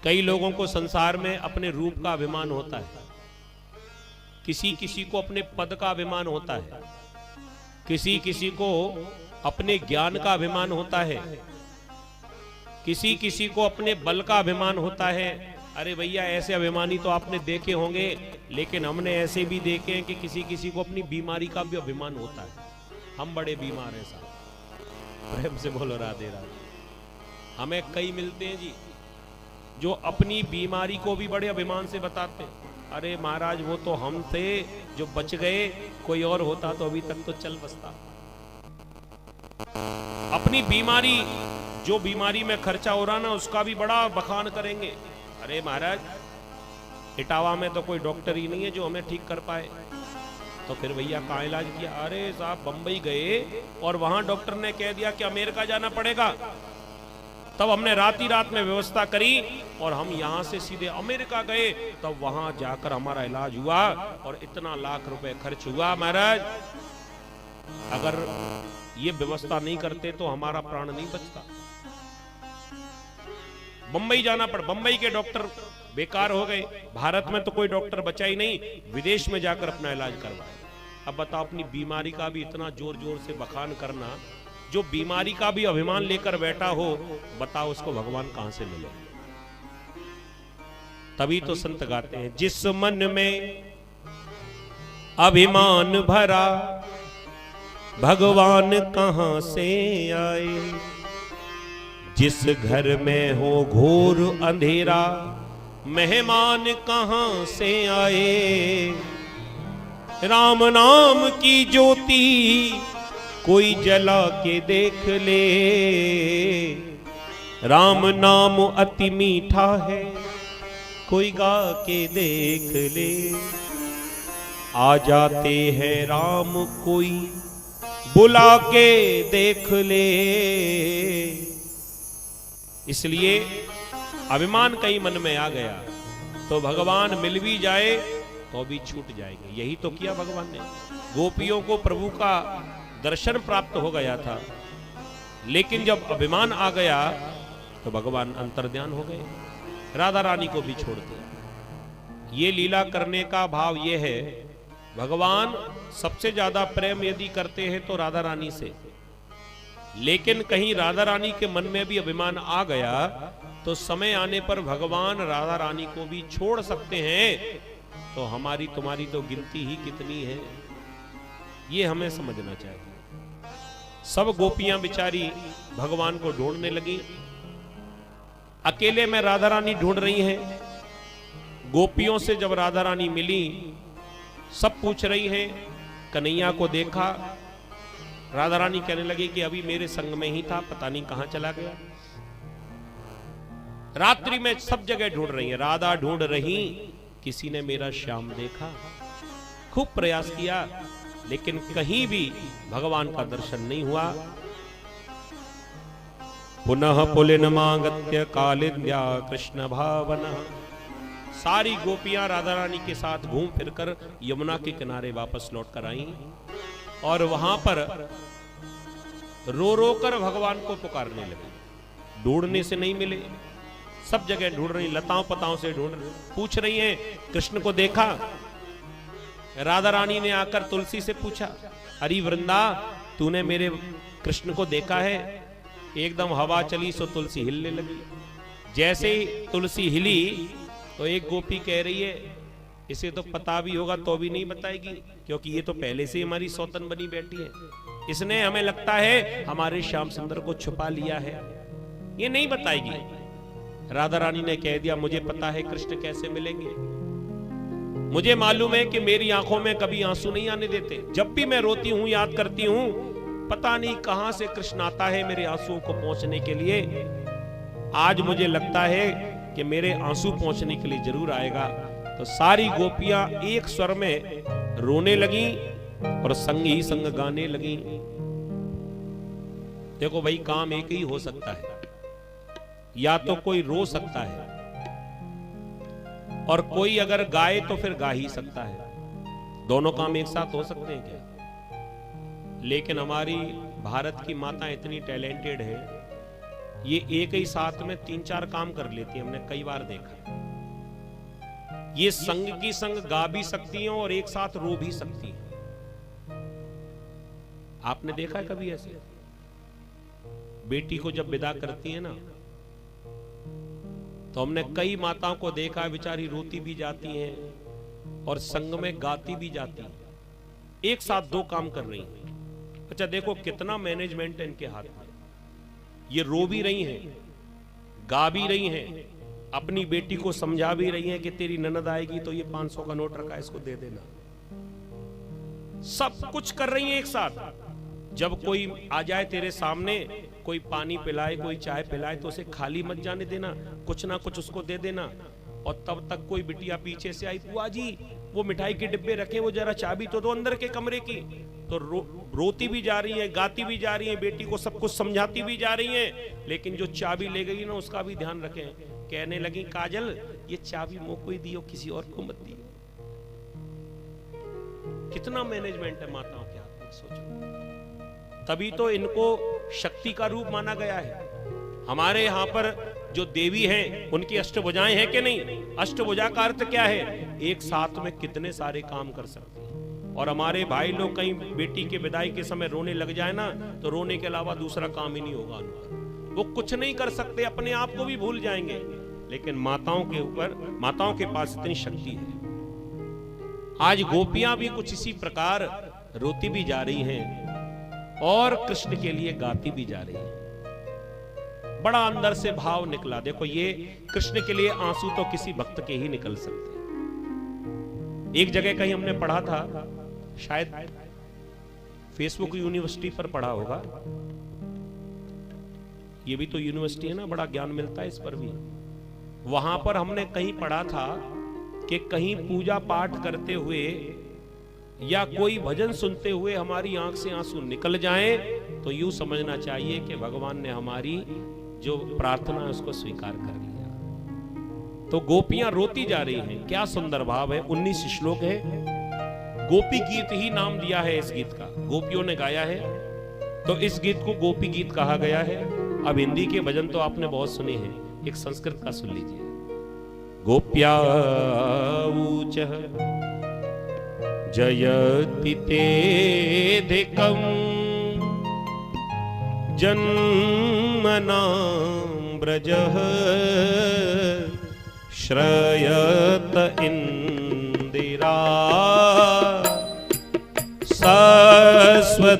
कई लोगों को संसार में अपने रूप का अभिमान होता है, किसी किसी को अपने पद का अभिमान होता है, किसी किसी को अपने ज्ञान का अभिमान होता है, किसी किसी को अपने बल का अभिमान होता है। अरे भैया, ऐसे अभिमानी तो आपने देखे होंगे, लेकिन हमने ऐसे भी देखे हैं कि किसी किसी को अपनी बीमारी का भी अभिमान होता है। हम बड़े बीमार हैं साहब, प्रेम से बोलो राधे राधे। हमें कई मिलते हैं जी जो अपनी बीमारी को भी बड़े अभिमान से बताते हैं। अरे महाराज, वो तो हम थे जो बच गए, कोई और होता तो अभी तक तो चल बसता। अपनी बीमारी, जो बीमारी में खर्चा हो रहा ना, उसका भी बड़ा बखान करेंगे। अरे महाराज, इटावा में तो कोई डॉक्टर ही नहीं है जो हमें ठीक कर पाए, तो फिर भैया कहाँ इलाज किया? अरे साहब, बंबई गए और वहां डॉक्टर ने कह दिया कि अमेरिका जाना पड़ेगा। तब हमने रात ही रात में व्यवस्था करी और हम यहां से सीधे अमेरिका गए। तब वहां जाकर हमारा इलाज हुआ और इतना लाख रुपए खर्च हुआ। महाराज, अगर ये व्यवस्था नहीं करते तो हमारा प्राण नहीं बचता। बंबई जाना पड़, बंबई के डॉक्टर बेकार हो गए। भारत में तो कोई डॉक्टर बचा ही नहीं, विदेश में जाकर अपना इलाज करवाए। अब बताओ, अपनी बीमारी का भी इतना जोर जोर से बखान करना, जो बीमारी का भी अभिमान लेकर बैठा हो, बताओ उसको भगवान कहां से मिले? तभी तो संत गाते हैं, जिस मन में अभिमान भरा, भगवान कहां से आए। जिस घर में हो घोर अंधेरा, मेहमान कहां से आए। राम नाम की ज्योति कोई जला के देख ले, राम नाम अति मीठा है, कोई गा के देख ले। आ जाते हैं राम, कोई बुला के देख ले। इसलिए अभिमान कहीं मन में आ गया तो भगवान मिल भी जाए तो भी छूट जाएंगे। यही तो किया भगवान ने। गोपियों को प्रभु का दर्शन प्राप्त हो गया था, लेकिन जब अभिमान आ गया तो भगवान अंतर्ध्यान हो गए, राधा रानी को भी छोड़ दिया। ये लीला करने का भाव ये है, भगवान सबसे ज्यादा प्रेम यदि करते हैं तो राधा रानी से, लेकिन कहीं राधा रानी के मन में भी अभिमान आ गया तो समय आने पर भगवान राधा रानी को भी छोड़ सकते हैं। तो हमारी तुम्हारी तो गिनती ही कितनी है, ये हमें समझना चाहिए। सब गोपियां बेचारी भगवान को ढूंढने लगी, अकेले में राधा रानी ढूंढ रही हैं। गोपियों से जब राधा रानी मिली, सब पूछ रही हैं, कन्हैया को देखा? राधा रानी कहने लगी कि अभी मेरे संग में ही था, पता नहीं कहां चला गया। रात्रि में सब जगह ढूंढ रही है, राधा ढूंढ रही, किसी ने मेरा श्याम देखा? खूब प्रयास किया, लेकिन कहीं भी भगवान का दर्शन नहीं हुआ। पुनः पुलिन मांगत्य कालिंद्या कृष्ण भावना। सारी गोपियां राधा रानी के साथ घूम फिरकर यमुना के किनारे वापस लौट कर आई और वहां पर रो रो कर भगवान को पुकारने लगे। ढूंढने से नहीं मिले, सब जगह ढूंढ रही, लताओं पताओं से ढूंढ रही, पूछ रही हैं, कृष्ण को देखा? राधा रानी ने आकर तुलसी से पूछा, अरे वृंदा, तूने मेरे कृष्ण को देखा है? एकदम हवा चली सो तुलसी हिलने लगी। जैसे ही तुलसी हिली तो एक गोपी कह रही है, इसे तो पता भी होगा तो भी नहीं बताएगी, क्योंकि ये तो पहले से हमारी सौतन बनी बैठी है। इसने, हमें लगता है, हमारे श्याम सुंदर को छुपा लिया है, ये नहीं बताएगी। राधा रानी ने कह दिया, मुझे पता है कृष्ण कैसे मिलेंगे। मुझे मालूम है कि मेरी आंखों में कभी आंसू नहीं आने देते। जब भी मैं रोती हूं, याद करती हूं, पता नहीं कहां से कृष्ण आता है मेरे आंसुओं को पहुंचने के लिए। आज मुझे लगता है कि मेरे आंसू पहुंचने के लिए जरूर आएगा। तो सारी गोपियां एक स्वर में रोने लगी और संग ही संग गाने लगी। देखो भाई, काम एक ही हो सकता है, या तो कोई रो सकता है और कोई अगर गाए तो फिर गा ही सकता है। दोनों काम एक साथ हो सकते हैं क्या? लेकिन हमारी भारत की माता इतनी टैलेंटेड है ये एक ही साथ में 3-4 काम कर लेती है, हमने कई बार देखा। ये संग की संग गा भी सकती हैं और एक साथ रो भी सकती हैं। आपने देखा है कभी ऐसे? बेटी को जब विदा करती है ना, तो हमने कई माताओं को देखा है, बेचारी रोती भी जाती हैं और संग में गाती भी जाती हैं। एक साथ 2 काम कर रही हैं। अच्छा देखो कितना मैनेजमेंट है इनके हाथ में। ये रो भी रही हैं, गा भी रही हैं, अपनी बेटी को समझा भी रही हैं कि तेरी ननद आएगी तो ये 500 का नोट रखा है, इसको दे देना। सब कुछ कर रही हैं एक साथ। जब कोई आ जाए तेरे सामने, कोई पानी पिलाए, कोई चाय पिलाए, तो उसे खाली मत जाने देना, कुछ ना कुछ उसको दे देना। और तब तक कोई बिटिया पीछे से आई, बुआ जी वो मिठाई के डिब्बे रखे, वो जरा चाबी तो दो अंदर के कमरे की। तो रोती भी जा रही है, गाती भी जा रही है, बेटी को सब कुछ समझाती भी जा रही है, लेकिन जो चाबी ले गई ना उसका भी ध्यान रखें। कहने लगी, काजल ये चाबी मुझको ही दियो, किसी और को मत दियो। कितना मैनेजमेंट है माताओं के हाथ में, सोचो। तभी तो इनको शक्ति का रूप माना गया है। हमारे यहाँ पर जो देवी हैं उनकी अष्टभुजाएं हैं कि नहीं? अष्टभुजा का अर्थ क्या है? एक साथ में कितने सारे काम कर सकते हैं। और हमारे भाई लोग कहीं बेटी के विदाई के समय रोने लग जाए ना, तो रोने के अलावा दूसरा काम ही नहीं होगा उनका। वो कुछ नहीं कर सकते, अपने आप को भी भूल जाएंगे। लेकिन माताओं के ऊपर, माताओं के पास इतनी शक्ति है। आज गोपियां भी कुछ इसी प्रकार रोती भी जा रही हैं और कृष्ण के लिए गाती भी जा रही है। बड़ा अंदर से भाव निकला। देखो ये कृष्ण के लिए आंसू तो किसी भक्त के ही निकल सकते हैं। एक जगह कहीं हमने पढ़ा था, शायद फेसबुक यूनिवर्सिटी पर पढ़ा होगा। ये भी तो यूनिवर्सिटी है ना, बड़ा ज्ञान मिलता है इस पर भी। वहां पर हमने कहीं पढ़ा था कि कहीं पूजा पाठ करते हुए या कोई भजन सुनते हुए हमारी आंख से आंसू निकल जाएं, तो यूं समझना चाहिए कि भगवान ने हमारी जो प्रार्थना है उसको स्वीकार कर लिया। तो गोपियां रोती जा रही हैं। क्या सुंदर भाव है। 19 श्लोक है। गोपी गीत ही नाम दिया है इस गीत का, गोपियों ने गाया है, तो इस गीत को गोपी गीत कहा गया है। अब हिंदी के भजन तो आपने बहुत सुने हैं, एक संस्कृत का सुन लीजिए। गोप्या ऊचः जयति तेधिकम् जन्मनां ब्रजः श्रयत इंदिरा सस्वदत्रहि।